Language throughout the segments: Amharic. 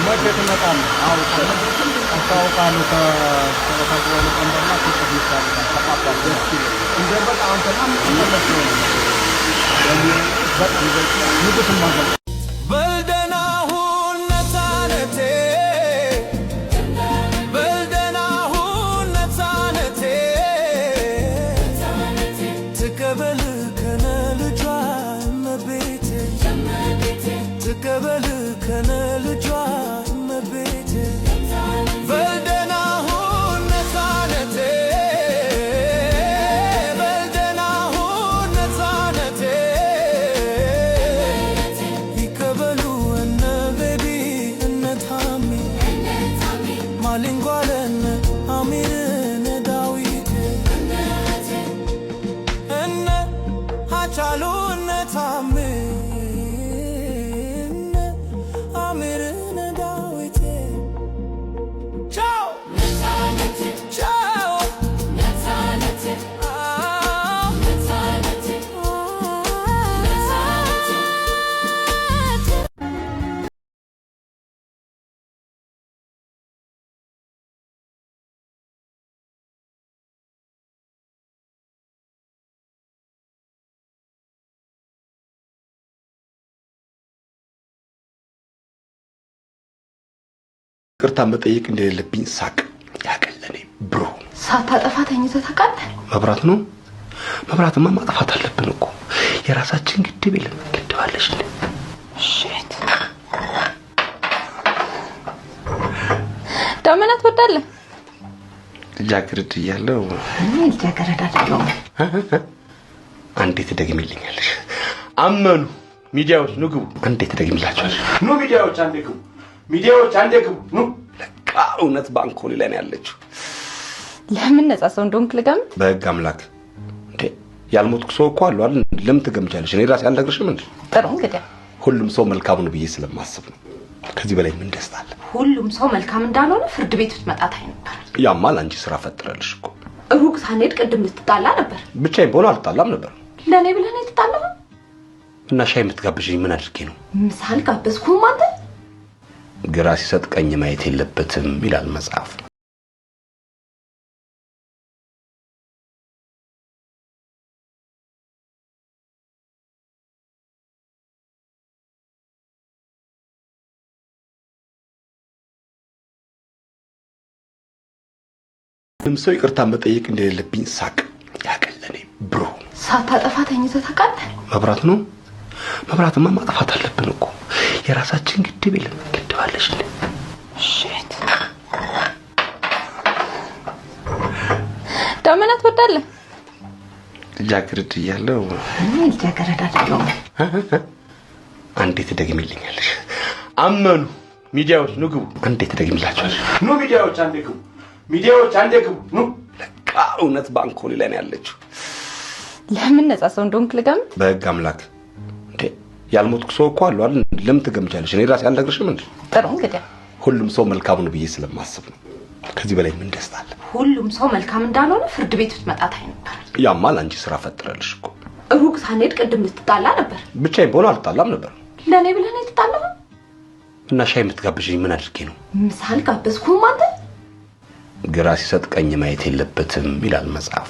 መቼ ትመጣለህ? አስታውቃለሁ ከተወለ ቀንደና ተጠቅምቻለሁ ተቃባል ደስ ይላል እንደ በጣም በጣም ተመለስ ነው በጣም ንጉስ ማዘን በልደና ሁነታነቴ በልደና ሁነታነቴ ትቀበል ከነ ልጇ መቤቴ ትቀበል ከነ ልጇ መቤቴ በልደና ሁነታነቴ በልደና ሁነታነቴ ይቀበሉ እነ ቤቢ እነ ታሚ ማሊንጓለነ አሚርነ ዳዊት እነ ሃቻሉ እነ ታሚ ቅርታ መጠየቅ እንደሌለብኝ ሳቅ ያቀለኔ ብሮ ሳታጠፋ ተኝተህ ታውቃለህ? መብራት ነው። መብራትማ ማጥፋት አለብን እኮ የራሳችን ግድብ የለም። ግድባለሽ እንዴ? ሺት ዳመና ትወዳለህ? ልጃገረድ እያለሁ ልጃገረድ አይደለሁም። አንዴ ትደግሚልኛለሽ? አመኑ ሚዲያዎች ኑ ግቡ። አንዴ ትደግሚላችኋለሽ? ኑ ሚዲያዎች አንዴ ግቡ። ሚዲያዎች አንዴ ግቡ ኑ። ለቃ እውነት ባንኮሊ ላይ ነው ያለችው። ለምን ነፃ ሰው እንደሆንክ ልገምት? በህግ አምላክ እንዴ ያልሞትኩ ሰው እኮ አለው አይደል? ለምን ትገምቻለሽ? እኔ ራሴ አልነግርሽም እንዴ? ጥሩ እንግዲህ ሁሉም ሰው መልካም ነው ብዬ ስለማስብ ነው። ከዚህ በላይ ምን ደስታ አለ? ሁሉም ሰው መልካም እንዳልሆነ ፍርድ ቤት ብትመጣ ታይ ነበር። ያማል አንቺ ስራ ፈጥረልሽ እኮ። ሩቅ ሳንሄድ ቅድም ልትጣላ ነበር። ብቻዬን በሆነ አልጣላም ነበር። ለኔ ብለህ ነው የተጣላው? እና ሻይ የምትጋብዥኝ ምን አድርጌ ነው? ምሳል ጋበዝኩህ አንተ። ግራ ሲሰጥ ቀኝ ማየት የለበትም ይላል መጽሐፍ። ሰው ይቅርታ መጠየቅ እንደሌለብኝ ሳቅ ያቀለኔ ብሮ ሳታጠፋ ተኝተህ ታውቃለህ? መብራት ነው። መብራትማ ማጥፋት አለብን እኮ የራሳችን ግድብ የለም። ግድባለሽ እንዴ? ሺት ዳመና ትወዳለህ? ልጃገረድ እያለሁ ልጃገረድ አይደለሁም። አንዴ ትደግሚልኛለሽ? አመኑ ሚዲያዎች ኑ ግቡ። አንዴ ትደግሚላችኋለሽ? ኑ ሚዲያዎች አንዴ ግቡ። ሚዲያዎች አንዴ ግቡ ኑ። ለቃ እውነት ባንኮሊ ላይ ነው ያለችው። ለምን ነፃ ሰው እንደሆንክ ልገምት? በህግ አምላክ እንዴ ያልሞትኩ ሰው እኮ አለው አይደል? ለምን ትገምቻለሽ? እኔ ራሴ አልነግርሽም እንዴ? ጥሩ እንግዲህ ሁሉም ሰው መልካም ነው ብዬ ስለማስብ ነው። ከዚህ በላይ ምን ደስታ አለ? ሁሉም ሰው መልካም እንዳልሆነ ፍርድ ቤት ብትመጣ ታይ ነበር። ያማል አንቺ ስራ ፈጥረልሽ እኮ። ሩቅ ሳንሄድ ቅድም ልትጣላ ነበር። ብቻዬን በሆነ አልጣላም ነበር። ለኔ ብለህ ነው የተጣላው? እና ሻይ የምትጋብዥኝ ምን አድርጌ ነው? ምሳል ጋበዝኩህ አንተ። ግራ ሲሰጥ ቀኝ ማየት የለበትም ይላል መጽሐፍ።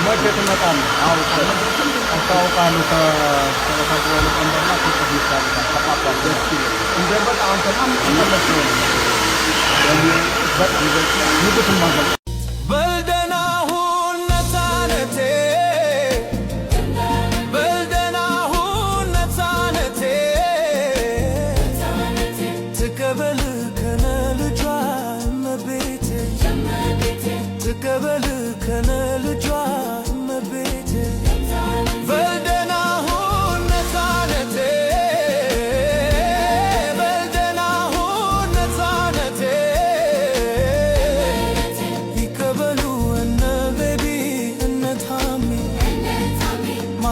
መቼ ትመጣለህ? አስታውቃለሁ ከተወለ ቀንደና ተጠቅምቻለሁ ተቃባል ደስ ይላል እንደ በጣም በጣም ተመለስ ነው በጣም ንጉስ ማዘን በልደና ሁነታነቴ በልደና ሁነታነቴ ትቀበል ከነ ልጇ መቤቴ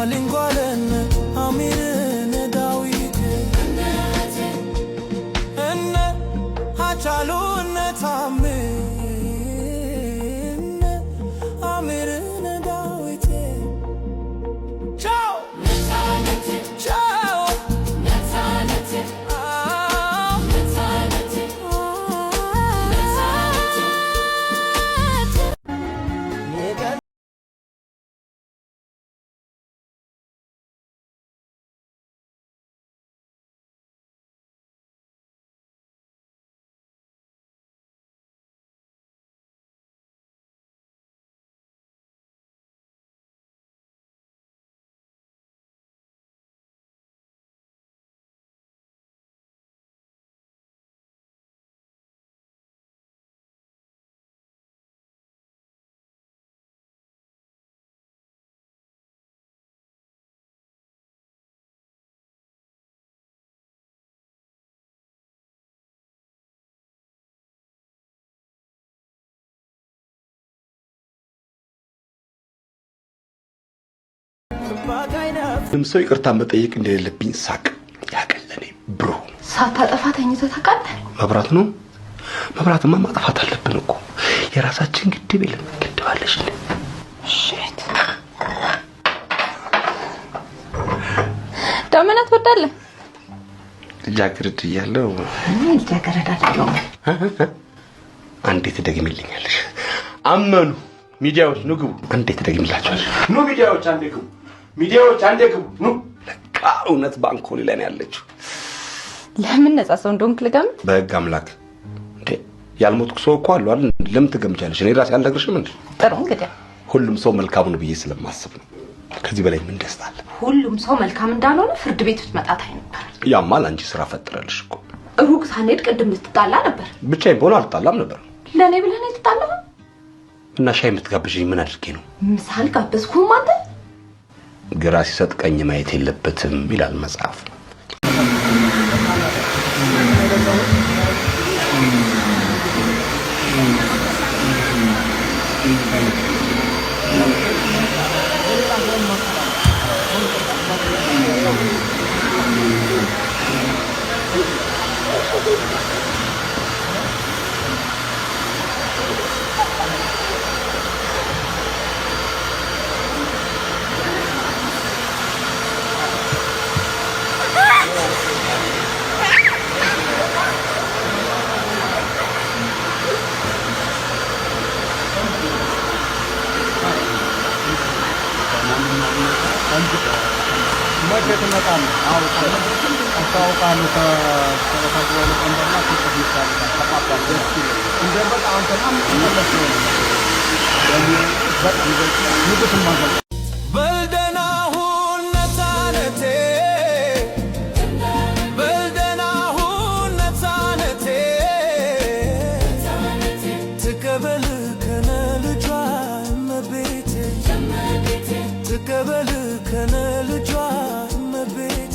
ማሊንጓለን አሚርን ዳዊት እነ ሃጫሉን ታምን አሚርን ዳዊት ቻው ቻው ምንም ሰው ይቅርታ መጠየቅ እንደሌለብኝ ሳቅ ያቀለኔ ብሮ ሳታጠፋ ተኝተህ ታውቃለህ? መብራት ነው። መብራትማ ማጥፋት አለብን እኮ የራሳችን ግድብ የለም። ግድብ አለሽ እንዴ? ሽት ዳመናት ወዳለህ ልጃገረድ እያለሁ ልጃገረድ አይደለሁም። አንዴ ትደግሚልኛለሽ? አመኑ ሚዲያዎች ኑ ግቡ። አንዴ ትደግሚላችኋለሽ? ኑ ሚዲያዎች አንዴ ግቡ። ሚዲያዎች አንዴ ግቡ። ኑ ለቃ እውነት ባንኮሊ ላይ ነው ያለችው። ለምን ነፃ ሰው እንደሆንክ ልገምት? በህግ አምላክ እንዴ ያልሞትኩ ሰው እኮ አሉ አይደል? ለምን ትገምቻለሽ? እኔ ራሴ አልነግርሽም እንዴ? ጥሩ እንግዲህ ሁሉም ሰው መልካም ነው ብዬ ስለማስብ ነው። ከዚህ በላይ ምን ደስታ አለ? ሁሉም ሰው መልካም እንዳልሆነ ፍርድ ቤት ብትመጣ ነበር። ያማል አንቺ ስራ ፈጥረልሽ እኮ። ሩቅ ሳንሄድ ቅድም ልትጣላ ነበር። ብቻዬን በሆነ አልጣላም ነበር። ለኔ ብለህ ነው የተጣላኸው? እና ሻይ የምትጋብዥኝ ምን አድርጌ ነው? ምሳል ጋበዝኩህም አንተ። ግራ ሲሰጥ ቀኝ ማየት የለበትም ይላል መጽሐፍ። መቼት መጣም አውቃለሁ ከታውቃለሁ ቀንደና ከሚሳል ተቃጣል ደስ ይላል። እንደ በጣም አንተናም ተመለስ ነው በጣም ንጉስ ማገል በልደና ሁን ነፃነቴ በልደና ሁን ነፃነቴ ትቀበል ከነ ልጇ እመቤቴ ትቀበል ከነ ልጇ እመቤቴ